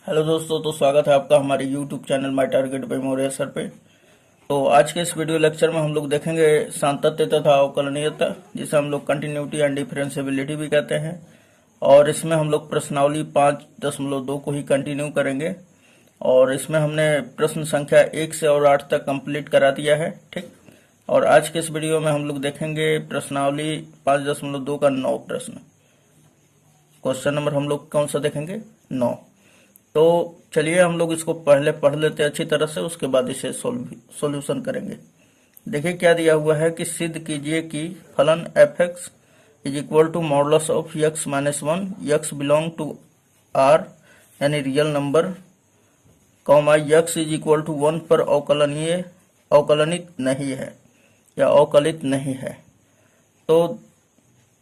Hello दोस्तों, तो स्वागत है आपका हमारे YouTube channel my target by Maurya sir पे। तो आज के इस वीडियो लेक्चर में हम लोग देखेंगे सांतत्य तथा अवकलनीयता, जिसे हम लोग कंटिन्यूटी एंड डिफरेंशिएबिलिटी भी कहते हैं। और इसमें हम लोग प्रश्नावली 5.2 को ही कंटिन्यू करेंगे। और इसमें हमने प्रश्न संख्या 1 से और 8 तक कंप्लीट करा दिया है, ठीक। और आज के इस वीडियो में हम लोग देखेंगे प्रश्नावली 5.2 का 9 प्रश्न। क्वेश्चन नंबर हम लोग कौन सा देखेंगे? 9। तो चलिए हम लोग इसको पहले पढ़ लेते हैं अच्छी तरह से, उसके बाद इसे सॉल्यूशन करेंगे। देखिए क्या दिया हुआ है कि सिद्ध कीजिए कि फलन F X is equal to modulus of X minus 1 X belong to R यानी real number, comma X is equal to 1 पर अवकलनित नहीं है या अवकलित नहीं है। तो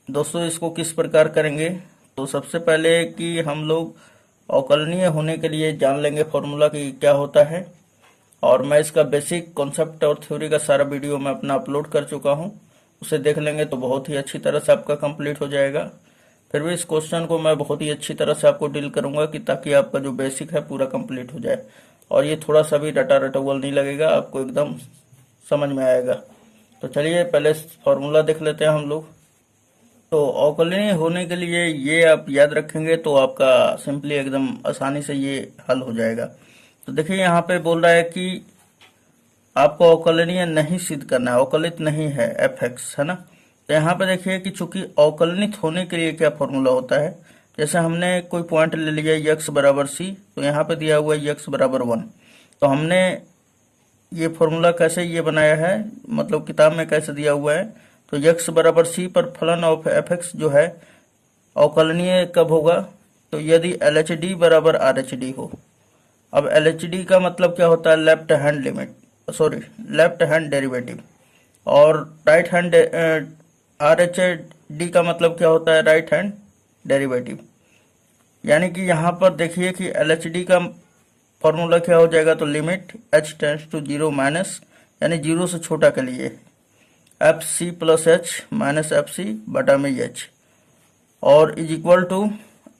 दोस्तों इसको किस प्रकार करेंगे? तो सबसे पहले कि हम लोग अवकलनीय होने के लिए जान लेंगे फॉर्मूला कि क्या होता है। और मैं इसका बेसिक कॉन्सेप्ट और थ्योरी का सारा वीडियो मैं अपना अपलोड कर चुका हूं, उसे देख लेंगे तो बहुत ही अच्छी तरह से आपका कंप्लीट हो जाएगा। फिर भी इस क्वेश्चन को मैं बहुत ही अच्छी तरह से आपको डील करूंगा कि ताकि आपका जो बेसिक है पूरा कंप्लीट हो जाए और ये थोड़ा सा भी रटा रटौल नहीं लगेगा, आपको एकदम समझ में आएगा। तो चलिए पहले फॉर्मूला देख लेते हैं हम लोग। तो अवकलनीय होने के लिए ये आप याद रखेंगे तो आपका सिंपली एकदम आसानी से ये हल हो जाएगा। तो देखिए यहाँ पे बोल रहा है कि आपको अवकलनीय नहीं सिद्ध करना है, अवकलित नहीं है एफ एक्स, है ना। तो यहाँ पे देखिए कि चूंकि अवकलनित होने के लिए क्या फॉर्मूला होता है, जैसे हमने कोई पॉइंट ले लिया यक्स बराबर सी, तो यहाँ पे दिया हुआ यक्स बराबर 1। तो हमने ये फॉर्मूला कैसे ये बनाया है, मतलब किताब में कैसे दिया हुआ है, तो यक्स बराबर सी पर फलन ऑफ एफ एक्स जो है अवकलनीय कब होगा? तो यदि एल एच डी बराबर आर एच डी हो। अब एल एच डी का मतलब क्या होता है? Left hand derivative. और right hand R H D का मतलब क्या होता है? Right hand derivative. यानी कि यहाँ पर देखिए कि एल एच डी का फॉर्मूला क्या हो जाएगा? तो limit H tends to 0 minus यानी 0 से छोटा के लिए F C plus H minus F C बटा में एच, और is equal to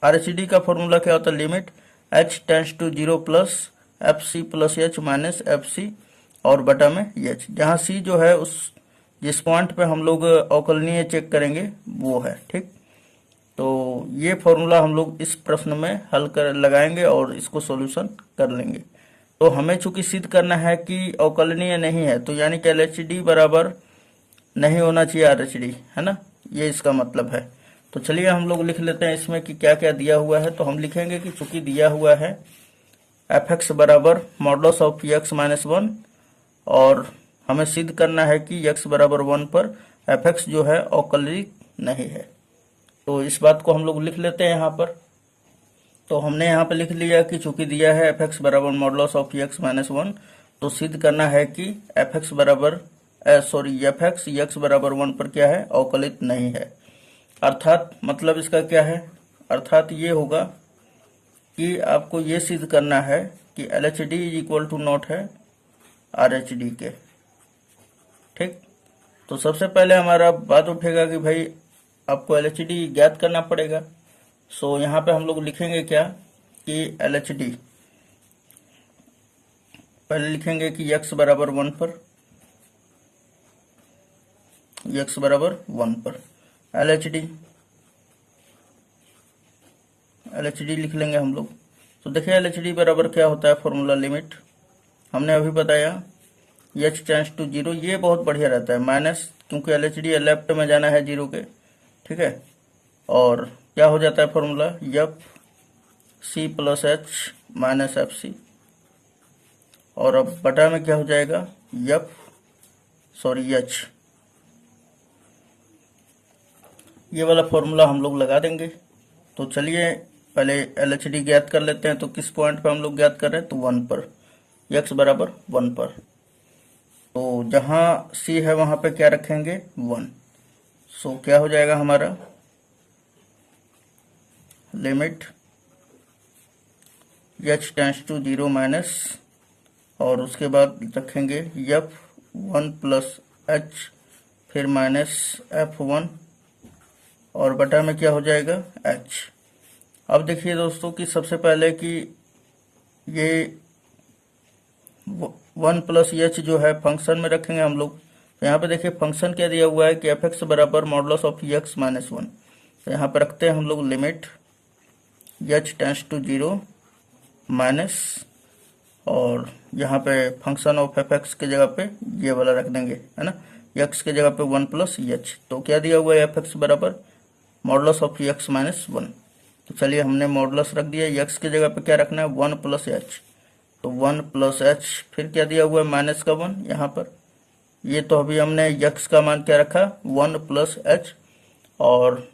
R H D का फॉर्मूला क्या होता है? Limit H tends to 0 plus F C plus H minus F C और बटा में एच, जहाँ सी जो है उस जिस पॉइंट पे हम लोग अवकलनीय चेक करेंगे वो है, ठीक। तो ये फॉर्मूला हम लोग इस प्रश्न में हल कर लगाएंगे और इसको सॉल्यूशन कर लेंगे। तो हमें चूंकि सिद्ध करना है कि अवकलनीय नहीं है, तो यानी कि एल एच डी बराबर नहीं होना चाहिए आर एच डी, है ना, ये इसका मतलब है। तो चलिए हम लोग लिख लेते हैं इसमें कि क्या क्या दिया हुआ है। तो हम लिखेंगे कि चूंकि दिया हुआ है एफ एक्स बराबर मॉडुलस ऑफ एक्स माइनस 1 और हमें सिद्ध करना है कि एक्स बराबर 1 पर एफ एक्स जो है अवकलित नहीं है। तो इस बात को हम लोग लिख लेते हैं यहाँ पर। तो हमने यहाँ पे लिख लिया कि चूंकि दिया है एफ एक्स बराबर मॉडुलस ऑफ एक्स माइनस 1, तो सिद्ध करना है कि एफ एक्स बराबर एफ एक्स एक्स बराबर 1 पर क्या है? अवकलित नहीं है। अर्थात मतलब इसका क्या है? अर्थात ये होगा कि आपको ये सिद्ध करना है कि L H D is equal to not है आर एच डी के, ठीक। तो सबसे पहले हमारा बात उठेगा कि भाई आपको एल एच डी ज्ञात करना पड़ेगा। सो यहाँ पे हम लोग लिखेंगे क्या कि एल एच डी पहले लिखेंगे कि x बराबर 1 पर, x बराबर 1 पर एल एच डी लिख लेंगे हम लोग। तो देखिए एल एच डी बराबर क्या होता है? फॉर्मूला लिमिट हमने अभी बताया एच टेंड्स टू 0, ये बहुत बढ़िया रहता है माइनस, क्योंकि एल एच डी लेफ्ट में जाना है 0 के, ठीक है। और क्या हो जाता है formula? F C plus H minus F C, और अब बटा में क्या हो जाएगा? एच। ये वाला फॉर्मूला हम लोग लगा देंगे। तो चलिए पहले एल एच डी ज्ञात कर लेते हैं। तो किस पॉइंट पे हम लोग ज्ञात कर रहे हैं? तो 1 पर, एक्स बराबर 1 पर। तो जहां सी है वहां पे क्या रखेंगे? 1। सो क्या हो जाएगा हमारा? Limit H tends to 0 minus, और उसके बाद रखेंगे एफ 1 प्लस एच फिर माइनस एफ 1 और बटा में क्या हो जाएगा? एच। अब देखिए दोस्तों कि सबसे पहले कि ये 1 प्लस एच जो है फंक्शन में रखेंगे हम लोग। तो यहाँ पे देखिए फंक्शन क्या दिया हुआ है कि एफ एक्स बराबर मॉडुलस ऑफ एक्स माइनस 1। तो यहाँ पे रखते हैं हम लोग limit H tends to 0 minus, और यहाँ पे फंक्शन ऑफ एफ एक्स के जगह पे ये वाला रख देंगे, है ना, एक्स के जगह पे 1 प्लस एच। तो क्या दिया हुआ है एफ एक्स बराबर मॉडुलस ऑफ एक्स माइनस 1। तो चलिए हमने मॉडुलस रख दिया, एक्स की जगह पे क्या रखना है 1 प्लस एच। तो 1 प्लस एच, फिर क्या दिया हुआ है माइनस का 1 यहाँ पर। ये तो अभी हमने एक्स का मान क्या रखा 1 प्लस एच, और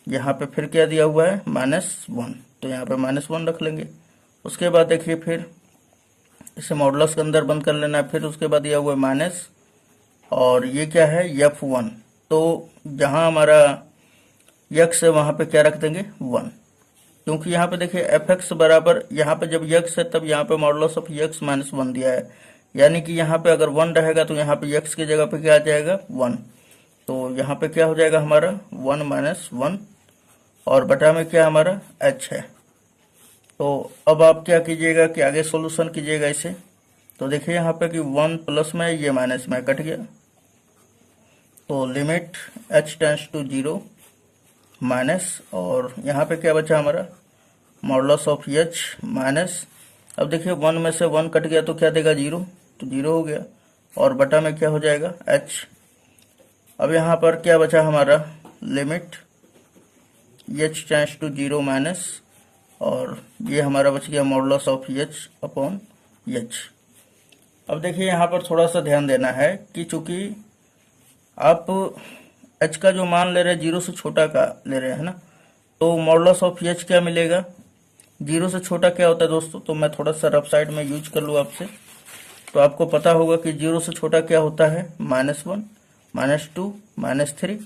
यहाँ पे फिर क्या दिया हुआ है -1। तो यहाँ पे -1 रख लेंगे। उसके बाद देखिए फिर इसे मॉडुलस के अंदर बंद कर लेना है। फिर उसके बाद दिया हुआ है माइनस, और ये क्या है f1। तो जहाँ हमारा x है वहाँ पे क्या रख देंगे 1, क्योंकि यहाँ पे देखिए एफ एक्स बराबर, यहाँ पे जब x है तब यहाँ पे मॉडुलस ऑफ x माइनस 1 दिया है, यानी कि यहाँ पे अगर 1 रहेगा तो यहाँ पे x की जगह पे क्या आ जाएगा 1। तो यहाँ पे क्या हो जाएगा हमारा 1 माइनस 1, और बटा में क्या हमारा h है। तो अब आप क्या कीजिएगा कि आगे सॉल्यूशन कीजिएगा इसे। तो देखिए यहाँ पे कि 1 प्लस में ये माइनस में कट गया, तो limit h tends to 0 minus, और यहाँ पे क्या बचा हमारा मॉडुलस ऑफ h माइनस। अब देखिए 1 में से 1 कट गया तो क्या देगा 0, तो 0 हो गया, और बटा में क्या हो जाएगा h। अब यहाँ पर क्या बचा हमारा limit h tends to 0 minus, और ये हमारा बच गया modulus of h upon h। अब देखिए यहाँ पर थोड़ा सा ध्यान देना है कि चूंकि आप h का जो मान ले रहे हैं 0 से छोटा का ले रहे हैं ना, तो मॉडुलस ऑफ h क्या मिलेगा 0 से छोटा क्या होता है दोस्तों। तो मैं थोड़ा सा रफ साइड में यूज कर लूँ आपसे, तो आपको पता होगा कि 0 से छोटा क्या होता है -1, -2, -3,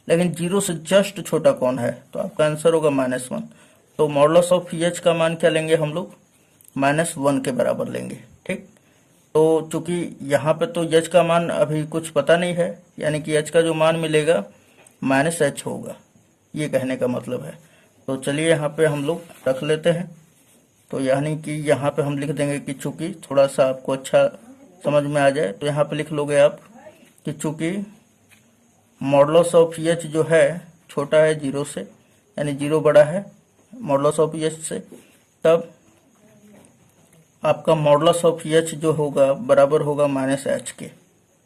लेकिन 0 से जस्ट छोटा कौन है, तो आपका आंसर होगा -1। तो मॉडुलस ऑफ h का मान क्या लेंगे हम लोग -1 के बराबर लेंगे, ठीक। तो चूंकि यहाँ पे तो h का मान अभी कुछ पता नहीं है, यानी कि h का जो मान मिलेगा -h होगा, ये कहने का मतलब है। तो चलिए यहाँ पे हम लोग रख लेते हैं। तो यानी कि यहाँ पे हम लिख देंगे कि चूंकि थोड़ा सा आपको अच्छा समझ में आ जाए, तो यहाँ पे लिख लोगे आप कि चूंकि मॉडुलस ऑफ h जो है छोटा है 0 से, यानी 0 बड़ा है मॉडुलस ऑफ h से, तब आपका मॉडुलस ऑफ h जो होगा बराबर होगा -h के,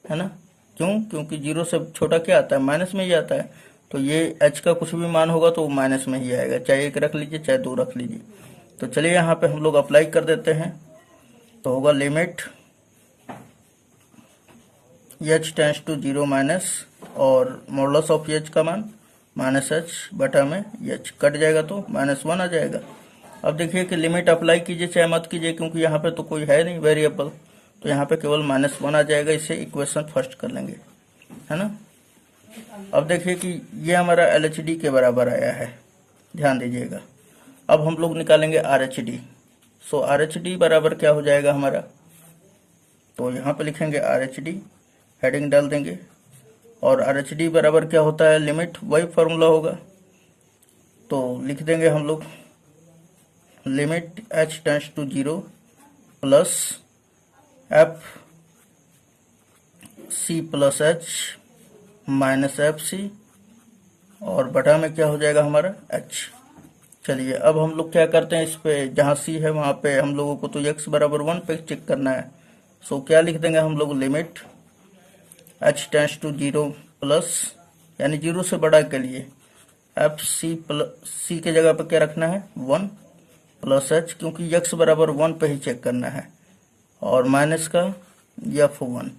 है ना। क्यों, क्योंकि 0 से छोटा क्या आता है माइनस में ही आता है। तो ये h का कुछ भी मान होगा तो माइनस में ही आएगा, चाहे 1 रख लीजिए चाहे 2 रख लीजिए। तो चलिए यहाँ पे हम लोग अप्लाई कर देते हैं। तो होगा limit h tends to 0 minus, और मॉडुलस ऑफ h का मान -h बटा में h, कट जाएगा तो -1 आ जाएगा। अब देखिए कि लिमिट अप्लाई कीजिए चाहे मत कीजिए, क्योंकि यहाँ पे तो कोई है नहीं वेरिएबल, तो यहाँ पे केवल -1 आ जाएगा। इसे इक्वेशन फर्स्ट कर लेंगे, है ना। अब देखिए कि ये हमारा LHD के बराबर आया है, ध्यान दीजिएगा। अब हम लोग निकालेंगे RHD। सो RHD बराबर क्या हो जाएगा हमारा, तो यहाँ पे लिखेंगे RHD, हेडिंग डाल देंगे, और RHD बराबर क्या होता है लिमिट, वही फॉर्मूला होगा। तो लिख देंगे हम लोग limit h tends to 0 plus F C plus H minus F C, और बटा में क्या हो जाएगा हमारा h। चलिए अब हम लोग क्या करते हैं, इस पे जहाँ c है वहाँ पे हम लोगों को तो x बराबर 1 पे चेक करना है। सो क्या लिख देंगे हम लोग limit h tends to 0 plus, यानी 0 से बड़ा के लिए एफ सी प्लस सी के जगह पे क्या रखना है 1 प्लस h, क्योंकि x बराबर 1 पे ही चेक करना है, और माइनस का f1।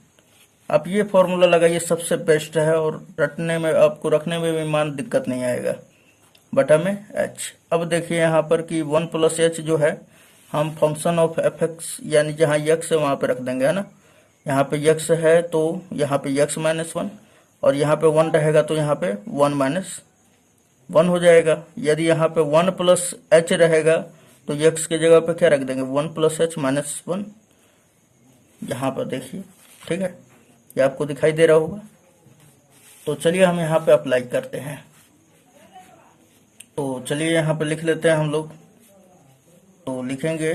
आप ये फॉर्मूला लगाइए, सबसे बेस्ट है, और रटने में आपको रखने में भी मान दिक्कत नहीं आएगा, बटा में h। अब देखिए यहाँ पर कि 1 प्लस h जो है हम फंक्शन ऑफ एफ एक्स, यानी जहाँ x है वहाँ पे रख देंगे, है ना। यहाँ पे x है तो यहाँ पे x -1, और यहाँ पे 1 रहेगा तो यहाँ पे 1 -1 हो जाएगा। यदि यहाँ पे 1 प्लस h रहेगा तो x के जगह पे क्या रख देंगे 1 प्लस h -1, यहाँ पर देखिए, ठीक है, ये आपको दिखाई दे रहा होगा। तो चलिए हम यहाँ पे अप्लाई करते हैं। तो चलिए यहाँ पे लिख लेते हैं हम लोग। तो लिखेंगे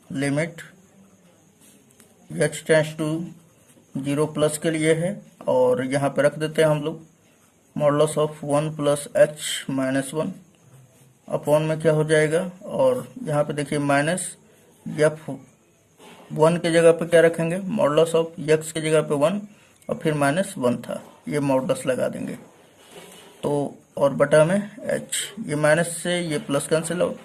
limit h tends to 0 plus के लिए है, और यहाँ पे रख देते हैं हम लोग modulus of 1 plus h minus 1 upon में क्या हो जाएगा, और यहाँ पे देखिए माइनस f 1 की जगह पे क्या रखेंगे, मॉडुलस ऑफ x की जगह पे 1 और फिर माइनस 1 था, ये मॉडुलस लगा देंगे तो, और बटा में h, ये माइनस से ये प्लस कैंसिल आउट,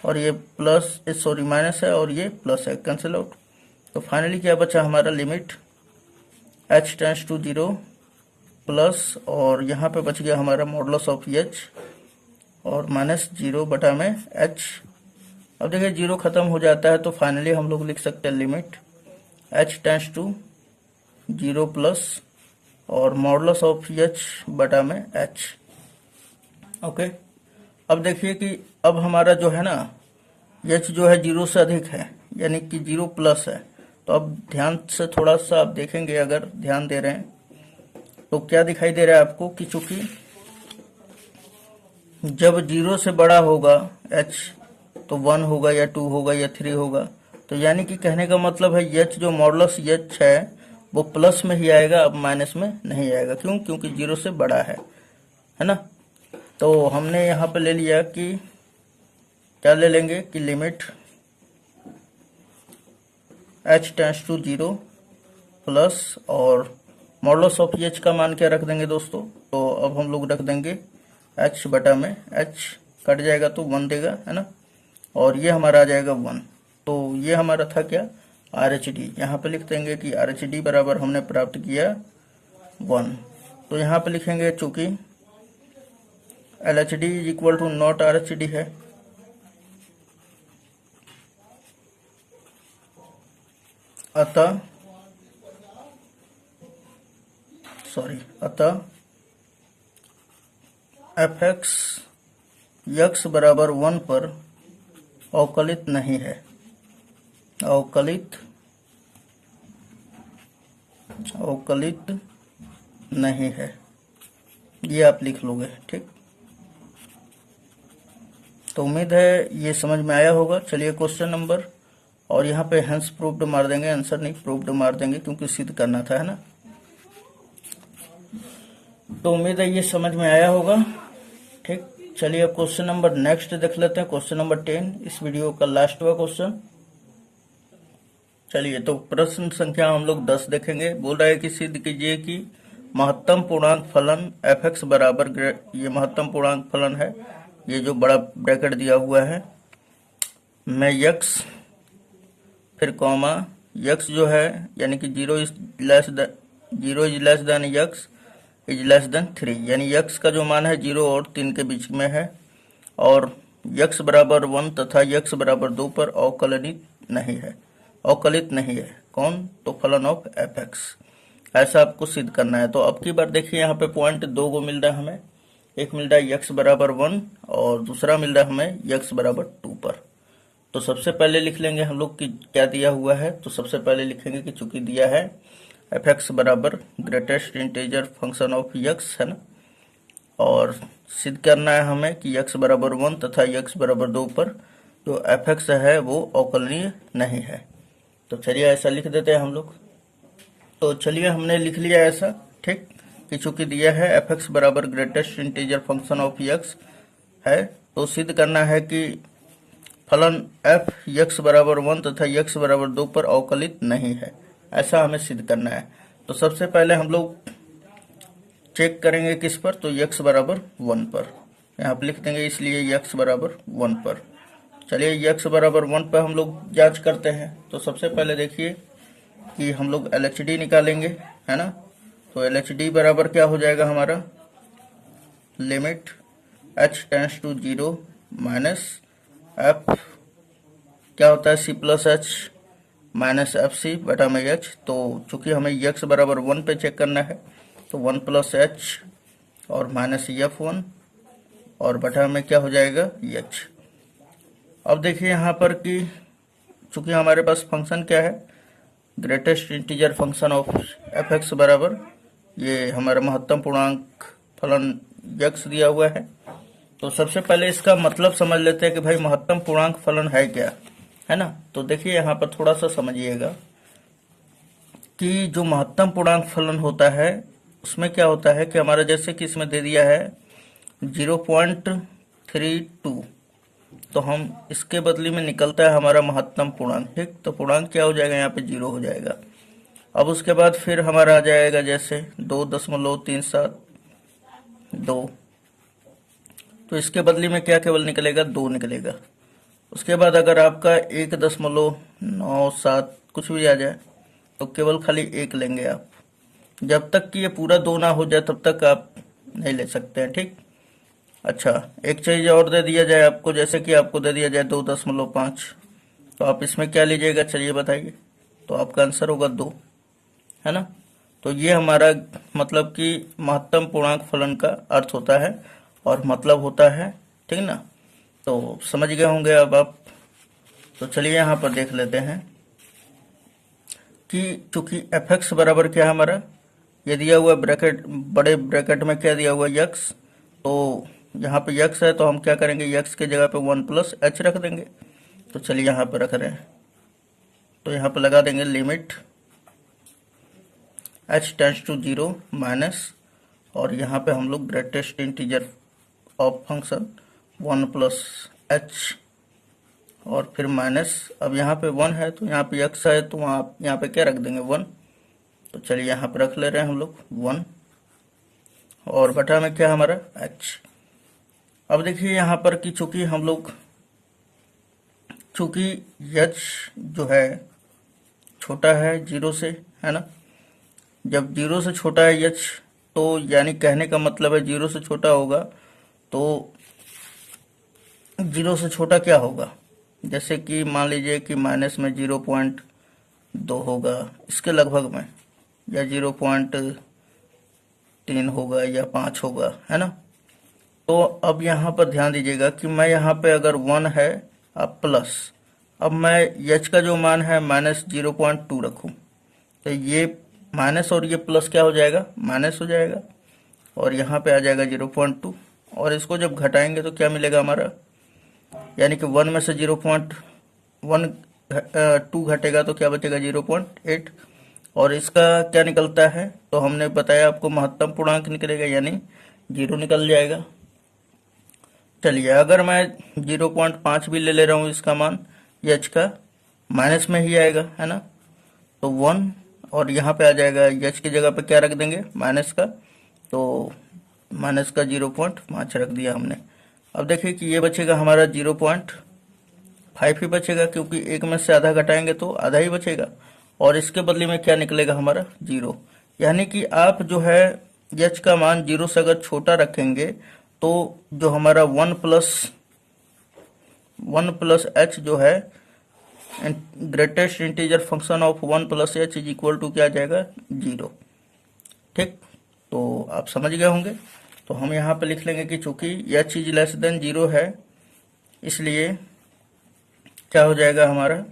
और ये प्लस सॉरी माइनस है और ये प्लस है कैंसिल आउट, तो फाइनली क्या बचा हमारा limit h tends to 0 plus, और यहाँ पे बच गया हमारा मॉडुलस ऑफ h और माइनस 0 बटा में h। अब देखिए 0 खत्म हो जाता है तो फाइनली हम लोग लिख सकते हैं limit h tends to 0 plus और मॉडुलस ऑफ h बटा में h। ओके, अब देखिए कि अब हमारा जो है ना h जो है 0 से अधिक है, यानी कि 0 प्लस है, तो अब ध्यान से थोड़ा सा आप देखेंगे, अगर ध्यान दे रहे हैं तो क्या दिखाई दे रहा है आपको कि चूंकि जब 0 से बड़ा होगा h तो 1 होगा या 2 होगा या 3 होगा, तो यानी कि कहने का मतलब है h जो मॉडुलस h है वो प्लस में ही आएगा, अब माइनस में नहीं आएगा। क्यों? क्योंकि 0 से बड़ा है ना। तो हमने यहाँ पे ले लिया कि क्या ले लेंगे कि limit h tends to 0 plus और मॉडुलस ऑफ h का मान क्या रख देंगे दोस्तों, तो अब हम लोग रख देंगे h बटा में h, कट जाएगा तो 1 देगा, है ना, और ये हमारा आ जाएगा 1। तो ये हमारा था क्या, RHD। यहाँ पे लिख देंगे कि RHD बराबर हमने प्राप्त किया 1। तो यहाँ पे लिखेंगे चूंकि LHD is equal to not RHD है, अतः fx x बराबर 1 पर अवकलित नहीं है, अवकलित नहीं है, ये आप लिख लोगे, ठीक। तो उम्मीद है ये समझ में आया होगा। चलिए क्वेश्चन नंबर, और यहाँ पे हेंस प्रूव्ड मार देंगे, आंसर नहीं प्रूव्ड मार देंगे क्योंकि सिद्ध करना था, है ना। तो उम्मीद है ये समझ में आया होगा, ठीक। चलिए अब क्वेश्चन नंबर नेक्स्ट देख लेते हैं, क्वेश्चन नंबर 10, इस वीडियो का लास्ट हुआ क्वेश्चन। चलिए तो प्रश्न संख्या हम लोग 10 देखेंगे। बोल रहा है कि सिद्ध कीजिए कि महत्तम पूर्णांक फलन fx बराबर, ये महत्तम पूर्णांक फलन है, ये जो बड़ा ब्रैकेट दिया हुआ है में x फिर कॉमा x जो है यानी कि 0 is less than x is less than 3, यानी x का जो मान है 0 और 3 के बीच में है, और x बराबर 1 तथा x बराबर 2 पर अवकलित नहीं है। कौन? तो फलन ऑफ fx। ऐसा आपको सिद्ध करना है। तो अब की बार देखिए यहाँ पे पॉइंट 2 को मिल रहा है हमें, एक मिल रहा है x बराबर 1 और दूसरा मिल रहा है हमें x बराबर 2 पर। तो सबसे पहले लिख लेंगे हम लोग कि क्या दिया हुआ है, तो सबसे पहले लिखेंगे कि चूंकि दिया है fx बराबर greatest integer function of x, है ना, और सिद्ध करना है हमें कि x बराबर 1 तथा x बराबर 2 पर जो fx है वो अवकलनीय नहीं है। तो चलिए ऐसा लिख देते हैं हम लोग। तो चलिए हमने लिख लिया ऐसा, ठीक, कि चूंकि दिया है fx बराबर greatest integer function of x है, तो सिद्ध करना है कि फलन f x बराबर 1 तथा x बराबर 2 पर अवकलित नहीं है, ऐसा हमें सिद्ध करना है। तो सबसे पहले हम लोग चेक करेंगे किस पर, तो x बराबर 1 पर, यहाँ पर लिख देंगे, इसलिए x बराबर 1 पर। चलिए x बराबर 1 पर हम लोग जांच करते हैं। तो सबसे पहले देखिए कि हम लोग LHD निकालेंगे, है ना। तो LHD बराबर क्या हो जाएगा हमारा, limit h tends to 0 minus f क्या होता है c plus h minus FC बटा में h। तो चूंकि हमें x बराबर 1 पे चेक करना है, तो 1 प्लस h और माइनस F1 और बटा में क्या हो जाएगा h। अब देखिए यहाँ पर कि चूंकि हमारे पास फंक्शन क्या है, greatest integer function of fx बराबर ये हमारा महत्तम पूर्णांक फलन x दिया हुआ है। तो सबसे पहले इसका मतलब समझ लेते हैं कि भाई महत्तम पूर्णांक फलन है क्या। है ना। तो देखिए यहाँ पर थोड़ा सा समझिएगा कि जो महत्तम पूर्णांक फलन होता है उसमें क्या होता है कि हमारा जैसे कि इसमें दे दिया है 0.32, तो हम इसके बदले में निकलता है हमारा महत्तम पूर्णांक। ठीक, तो पूर्णांक क्या हो जाएगा, यहाँ पे 0 हो जाएगा। अब उसके बाद फिर हमारा आ जाएगा जैसे 2.372, तो इसके बदले में क्या केवल निकलेगा, 2 निकलेगा। उसके बाद अगर आपका 1.97 कुछ भी आ जाए तो केवल खाली 1 लेंगे आप। जब तक कि ये पूरा 2 ना हो जाए तब तक आप नहीं ले सकते हैं। ठीक, अच्छा, एक चीज और दे दिया जाए आपको, जैसे कि आपको दे दिया जाए 2.5, तो आप इसमें क्या लीजिएगा, चलिए बताइए। तो आपका आंसर होगा 2, है ना। तो ये हमारा मतलब कि महत्तम पूर्णांक फलन का अर्थ होता है और मतलब होता है। ठीक ना, तो समझ गए होंगे अब आप। तो चलिए यहाँ पर देख लेते हैं कि चूंकि एफ एक्स बराबर क्या है हमारा, ये दिया हुआ ब्रैकेट, बड़े ब्रैकेट में क्या दिया हुआ यक्स, तो यहाँ पे यक्स है तो हम क्या करेंगे, यक्स की जगह पे 1+h रख देंगे। तो चलिए यहाँ पे रख रहे हैं, तो यहाँ पे लगा देंगे limit h tends to 0 minus, और यहाँ पे हम लोग greatest integer of function 1+h और फिर माइनस। अब यहाँ पे 1 है तो यहाँ पे x है तो वहाँ यहाँ पे क्या रख देंगे, 1। तो चलिए यहाँ पे रख ले रहे हैं हम लोग 1, और बटा में क्या हमारा h। अब देखिए यहाँ पर कि चूंकि हम लोग, चूंकि h जो है छोटा है 0 से, है ना। जब 0 से छोटा है h, तो यानी कहने का मतलब है 0 से छोटा होगा तो 0 से छोटा क्या होगा, जैसे कि मान लीजिए कि माइनस में 0.2 होगा इसके लगभग में, या 0.3 होगा या 5 होगा, है ना। तो अब यहाँ पर ध्यान दीजिएगा कि मैं यहाँ पे अगर 1 है अब प्लस, अब मैं h का जो मान है -0.2 रखूँ, तो ये माइनस और ये प्लस क्या हो जाएगा, माइनस हो जाएगा, और यहाँ पे आ जाएगा 0.2, और इसको जब घटाएंगे तो क्या मिलेगा हमारा, यानी कि 1 में से 0.2 घटेगा तो क्या बचेगा 0.8, और इसका क्या निकलता है, तो हमने बताया आपको महत्तम पूर्णांक निकलेगा यानी 0 निकल जाएगा। चलिए अगर मैं 0.5 भी ले रहा हूँ इसका मान, h का माइनस में ही आएगा, है ना। तो 1, और यहाँ पे आ जाएगा h की जगह पे क्या रख देंगे, माइनस का, तो माइनस का 0.5 रख दिया हमने। अब देखिए कि ये बचेगा हमारा 0.5 ही बचेगा, क्योंकि 1 में से आधा घटाएंगे तो आधा ही बचेगा, और इसके बदले में क्या निकलेगा हमारा 0। यानी कि आप जो है h का मान 0 से अगर छोटा रखेंगे तो जो हमारा 1+h जो है greatest integer function of 1+h is equal to क्या आ जाएगा, 0। ठीक, तो आप समझ गए होंगे। तो हम यहाँ पे लिख लेंगे कि चूंकि h इज लेस देन 0 है, इसलिए क्या हो जाएगा हमारा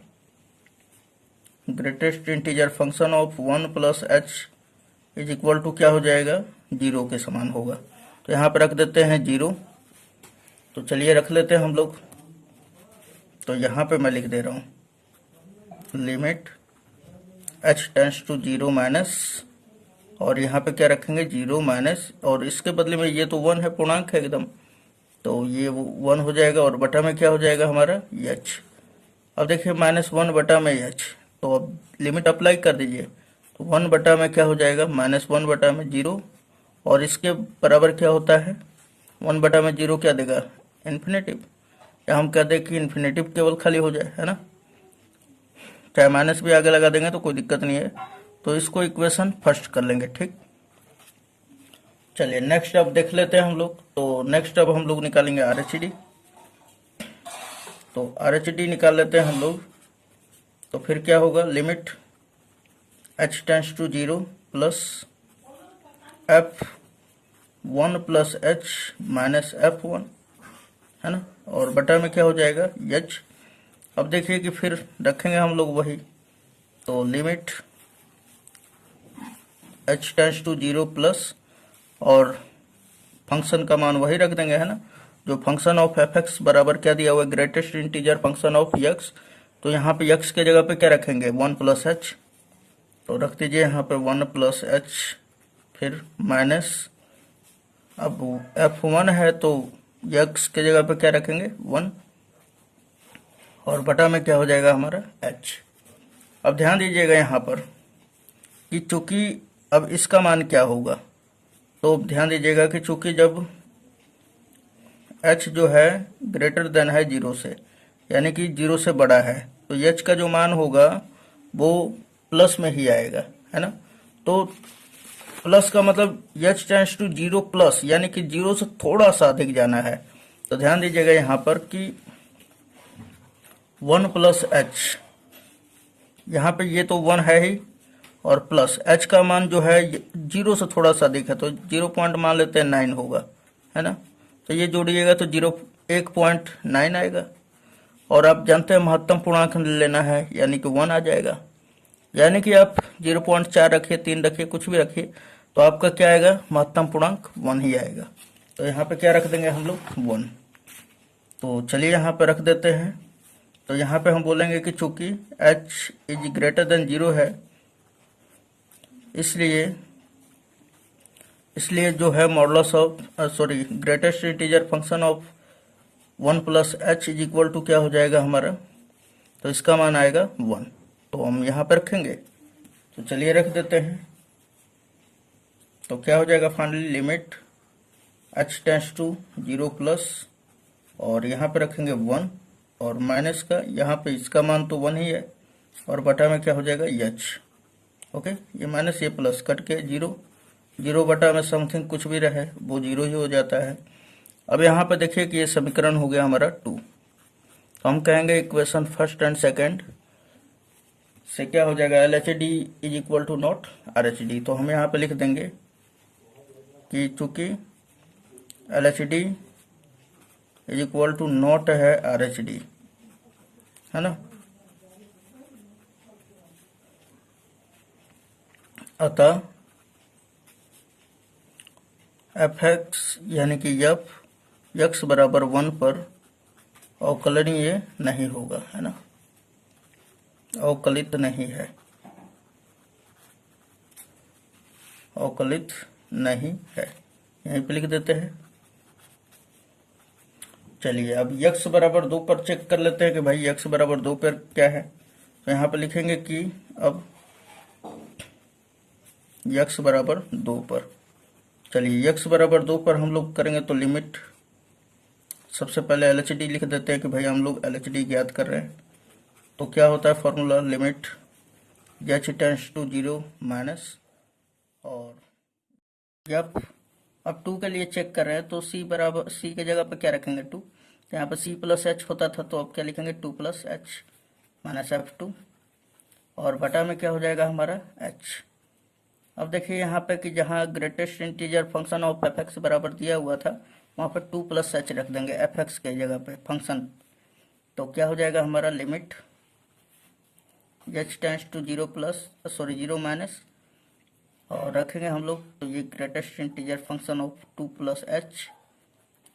greatest integer function of 1+h is equal to क्या हो जाएगा, 0 के समान होगा। तो यहाँ पे रख देते हैं 0, तो चलिए रख लेते हैं हम लोग। तो यहाँ पे मैं लिख दे रहा हूँ limit h tends to 0 minus, और यहाँ पे क्या रखेंगे 0 माइनस, और इसके बदले में ये तो 1 है, पूर्णांक है एकदम, तो ये 1 हो जाएगा, और बटा में क्या हो जाएगा हमारा h। अब देखिए -1 बटा में h, तो अब लिमिट अप्लाई कर दीजिए, तो 1 बटा में क्या हो जाएगा, -1 बटा में 0, और इसके बराबर क्या होता है 1 बटा में 0 क्या देगा, इन्फिनेटिव, या हम कह दें कि इन्फिनेटिव केवल खाली हो जाए, है ना। चाहे माइनस भी आगे लगा देंगे तो कोई दिक्कत नहीं है। तो इसको इक्वेशन फर्स्ट कर लेंगे। ठीक, चलिए नेक्स्ट अब देख लेते हैं हम लोग। तो नेक्स्ट अब हम लोग निकालेंगे RHD। तो RHD निकाल लेते हैं हम लोग। तो फिर क्या होगा, limit h tends to 0 plus f1+h minus f1, है ना, और बटा में क्या हो जाएगा h। अब देखिए कि फिर रखेंगे हम लोग वही, तो limit h tends to 0 plus, और फंक्शन का मान वही रख देंगे, है ना, जो फंक्शन ऑफ एफ एक्स बराबर क्या दिया हुआ है, greatest integer function of x तो यहाँ पे x के जगह पे क्या रखेंगे, 1 प्लस एच, तो रख दीजिए यहाँ पे 1 प्लस एच, फिर माइनस, अब F1 है तो x के जगह पे क्या रखेंगे 1, और बटा में क्या हो जाएगा हमारा h। अब ध्यान दीजिएगा यहाँ पर कि चूंकि अब इसका मान क्या होगा, तो ध्यान दीजिएगा कि चूंकि जब h जो है ग्रेटर देन है 0 से, यानी कि 0 से बड़ा है, तो h का जो मान होगा वो प्लस में ही आएगा, है ना। तो प्लस का मतलब h टेंड्स टू 0 प्लस, यानी कि 0 से थोड़ा सा अधिक जाना है। तो ध्यान दीजिएगा यहाँ पर कि 1 प्लस एच, यहाँ पे ये तो 1 है ही, और प्लस h का मान जो है 0 से थोड़ा सा अधिक है, तो 0 पॉइंट मान लेते हैं 9 होगा, है ना। तो ये जोड़िएगा तो 1.9 आएगा, और आप जानते हैं महत्तम पूर्णांक लेना है, यानी कि 1 आ जाएगा। यानी कि आप 0.4 रखिए, 3 रखिए, कुछ भी रखिए, तो आपका क्या आएगा, महत्तम पूर्णांक 1 ही आएगा। तो यहाँ पे क्या रख देंगे हम लोग, 1। तो चलिए यहाँ पे रख देते हैं। तो यहाँ पे हम बोलेंगे कि चूंकि h इज ग्रेटर देन 0 है, इसलिए जो है modulus of greatest integer function of 1 plus H is equal to क्या हो जाएगा हमारा, तो इसका मान आएगा 1। तो हम यहाँ पे रखेंगे, तो चलिए रख देते हैं। तो क्या हो जाएगा finally, limit h tends to 0 plus, और यहाँ पे रखेंगे 1, और माइनस का यहाँ पे इसका मान तो 1 ही है, और बटा में क्या हो जाएगा h। ओके, ये माइनस ये प्लस कट के 0, 0 बटा में समथिंग कुछ भी रहे वो 0 ही हो जाता है। अब यहाँ पे देखिए कि ये समीकरण हो गया हमारा 2। तो हम कहेंगे इक्वेशन फर्स्ट एंड सेकेंड से क्या हो जाएगा, LHD is equal to not RH। तो हम यहाँ पे लिख देंगे कि चूंकि LHD is equal to not है RH, है ना, अतः fx यानी कि f x बराबर 1 पर अवकलनीय नहीं होगा, है ना, अवकलित नहीं है, अवकलित नहीं है, यहीं पे लिख देते हैं। चलिए अब x बराबर 2 पर चेक कर लेते हैं कि भाई x बराबर 2 पर क्या है। तो यहाँ पे लिखेंगे कि अब x बराबर 2 पर, चलिए x बराबर 2 पर हम लोग करेंगे तो लिमिट, सबसे पहले LHD लिख देते हैं कि भाई हम लोग LHD ज्ञात कर रहे हैं। तो क्या होता है formula, limit h tends to 0 minus, और जब अब 2 के लिए चेक कर रहे हैं तो c बराबर, c के जगह पे क्या रखेंगे 2, तो यहाँ पे c प्लस एच होता था, तो अब क्या लिखेंगे 2 प्लस एच माइनस F2, और बटा में क्या हो जाएगा हमारा h। अब देखिए यहाँ पे कि जहाँ greatest integer function of fx बराबर दिया हुआ था, वहाँ पे 2 प्लस एच रख देंगे fx के जगह पे फंक्शन। तो क्या हो जाएगा हमारा, limit h tends to 0 minus, और रखेंगे हम लोग तो ये greatest integer function of 2 plus H,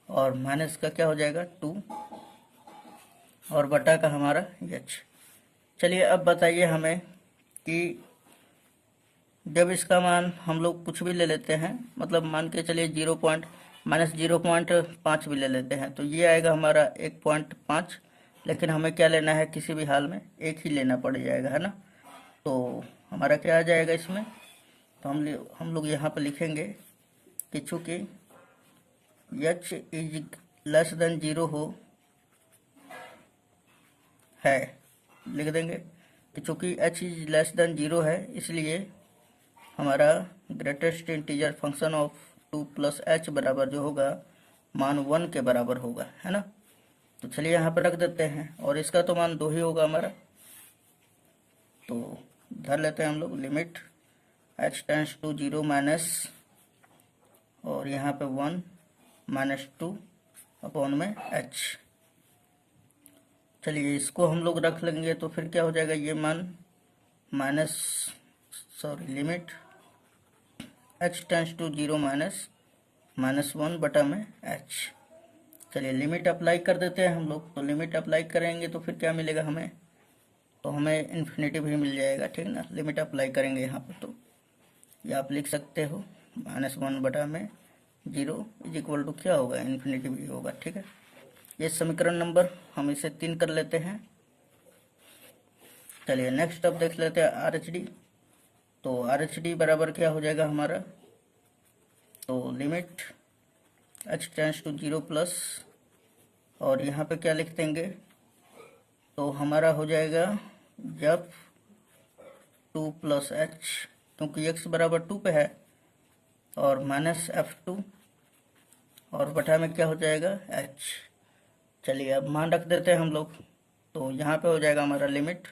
और माइनस का क्या हो जाएगा 2, और बटा का हमारा h। चलिए अब बताइए हमें कि जब इसका मान हम लोग कुछ भी ले लेते हैं, मतलब मान के चलिए 0.5 भी ले लेते हैं, तो ये आएगा हमारा 1.5, लेकिन हमें क्या लेना है, किसी भी हाल में 1 ही लेना पड़ जाएगा, है ना। तो हमारा क्या आ जाएगा इसमें, तो हम लोग यहाँ पर लिखेंगे कि चूँकि h इज लेस देन 0 हो है, लिख देंगे कि चूँकि h इज लेस देन 0 है, इसलिए हमारा greatest integer function of 2 plus H बराबर जो होगा मान 1 के बराबर होगा, है ना। तो चलिए यहाँ पर रख देते हैं, और इसका तो मान 2 ही होगा हमारा, तो धर लेते हैं हम लोग limit h tends to 0 minus, और यहाँ पे 1 माइनस 2 अपॉन में h। चलिए इसको हम लोग रख लेंगे, तो फिर क्या हो जाएगा, ये मान limit h tends to 0 minus 1 बटा में h। चलिए लिमिट अप्लाई कर देते हैं हम लोग। तो लिमिट अप्लाई करेंगे तो फिर क्या मिलेगा हमें, तो हमें इन्फिनिटी भी मिल जाएगा, ठीक ना। लिमिट अप्लाई करेंगे यहाँ पर, तो ये आप लिख सकते हो -1/0 इज इक्वल टू क्या होगा, इन्फिनिटी भी होगा, ठीक है। ये समीकरण नंबर हम इसे 3 कर लेते हैं। चलिए नेक्स्ट अब देख लेते हैं RHD। तो RHD बराबर क्या हो जाएगा हमारा, तो limit h tends to 0 plus, और यहाँ पे क्या लिख देंगे, तो हमारा हो जाएगा जब 2 प्लस h, क्योंकि x बराबर 2 पे है, और -f2, और बटा में क्या हो जाएगा h। चलिए अब मान रख देते हैं हम लोग। तो यहाँ पे हो जाएगा हमारा limit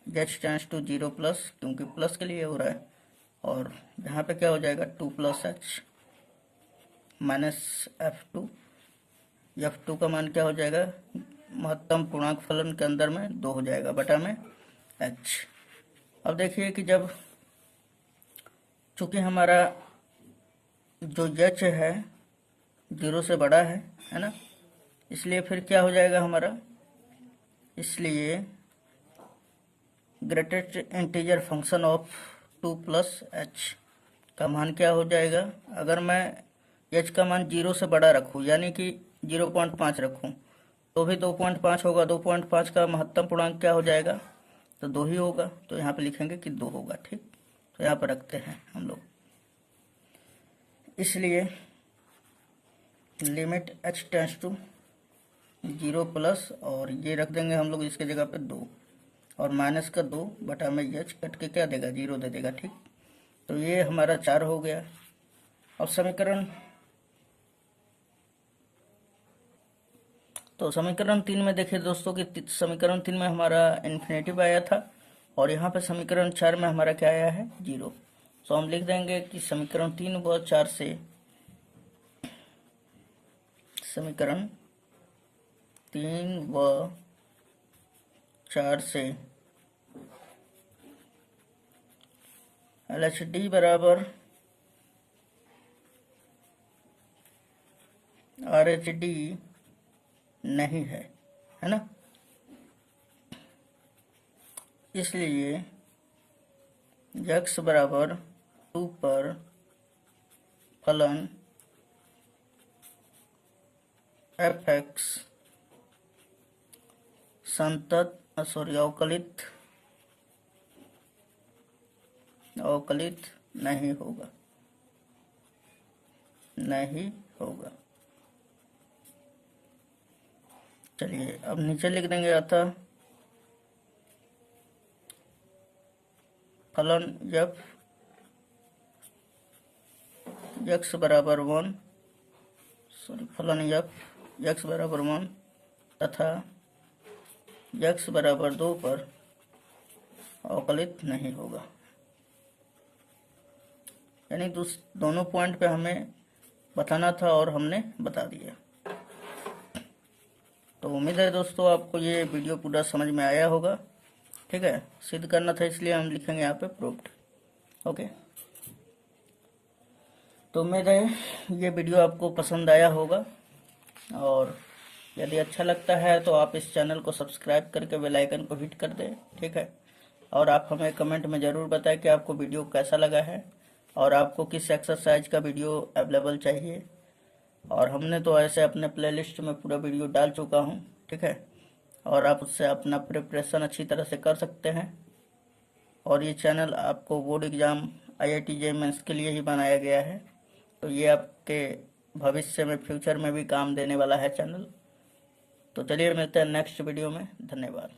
h tends to 0 plus, क्योंकि प्लस के लिए हो रहा है, और यहाँ पे क्या हो जाएगा 2 plus h minus f2। f2 का मान क्या हो जाएगा, महत्तम पूर्णांक फलन के अंदर में 2 हो जाएगा, बटा में h। अब देखिए कि जब चूंकि हमारा जो h है 0 से बड़ा है ना, इसलिए फिर क्या हो जाएगा हमारा, इसलिए greatest integer function of 2 plus h का मान क्या हो जाएगा, अगर मैं h का मान 0 से बड़ा रखूं, यानी कि 0.5 रखूं, तो भी 2.5 होगा। 2.5 का महत्तम पूर्णांक क्या हो जाएगा, तो 2 ही होगा। तो यहाँ पे लिखेंगे कि 2 होगा, ठीक। तो यहाँ पर रखते हैं हम लोग, इसलिए limit h tends to 0 plus, और ये रख देंगे हम लोग इसके जगह पे 2, और माइनस का 2 बटा में h कट के क्या देगा, 0 दे देगा, ठीक। तो ये हमारा 4 हो गया। अब समीकरण 3 में देखिए दोस्तों कि समीकरण 3 में हमारा इन्फिनेटिव आया था, और यहाँ पे समीकरण 4 में हमारा क्या आया है, 0। तो हम लिख देंगे कि समीकरण 3 व 4 से, समीकरण 3 व 4 से LHD बराबर RHD नहीं है ना। इसलिए x बराबर 2 पर फलन fx अवकलित नहीं होगा। चलिए अब नीचे लिख देंगे, अतः फलन जब x बराबर 1 तथा x बराबर 2 पर अवकलित नहीं होगा। यानी दोनों पॉइंट पे हमें बताना था और हमने बता दिया। तो उम्मीद है दोस्तों आपको ये वीडियो पूरा समझ में आया होगा, ठीक है। सिद्ध करना था इसलिए हम लिखेंगे यहाँ पे प्रूव्ड, ओके। तो उम्मीद है ये वीडियो आपको पसंद आया होगा, और यदि अच्छा लगता है तो आप इस चैनल को सब्सक्राइब करके बेल आइकन को हिट कर दें, ठीक है। और आप हमें कमेंट में ज़रूर बताएं कि आपको वीडियो कैसा लगा है, और आपको किस एक्सरसाइज का वीडियो अवेलेबल चाहिए। और हमने तो ऐसे अपने प्लेलिस्ट में पूरा वीडियो डाल चुका हूँ, ठीक है। और आप उससे अपना प्रिपरेशन अच्छी तरह से कर सकते हैं। और ये चैनल आपको board exam IIT JEE mains के लिए ही बनाया गया है, तो ये आपके भविष्य में, फ्यूचर में भी काम देने वाला है चैनल। तो चलिए मिलते हैं नेक्स्ट वीडियो में, धन्यवाद।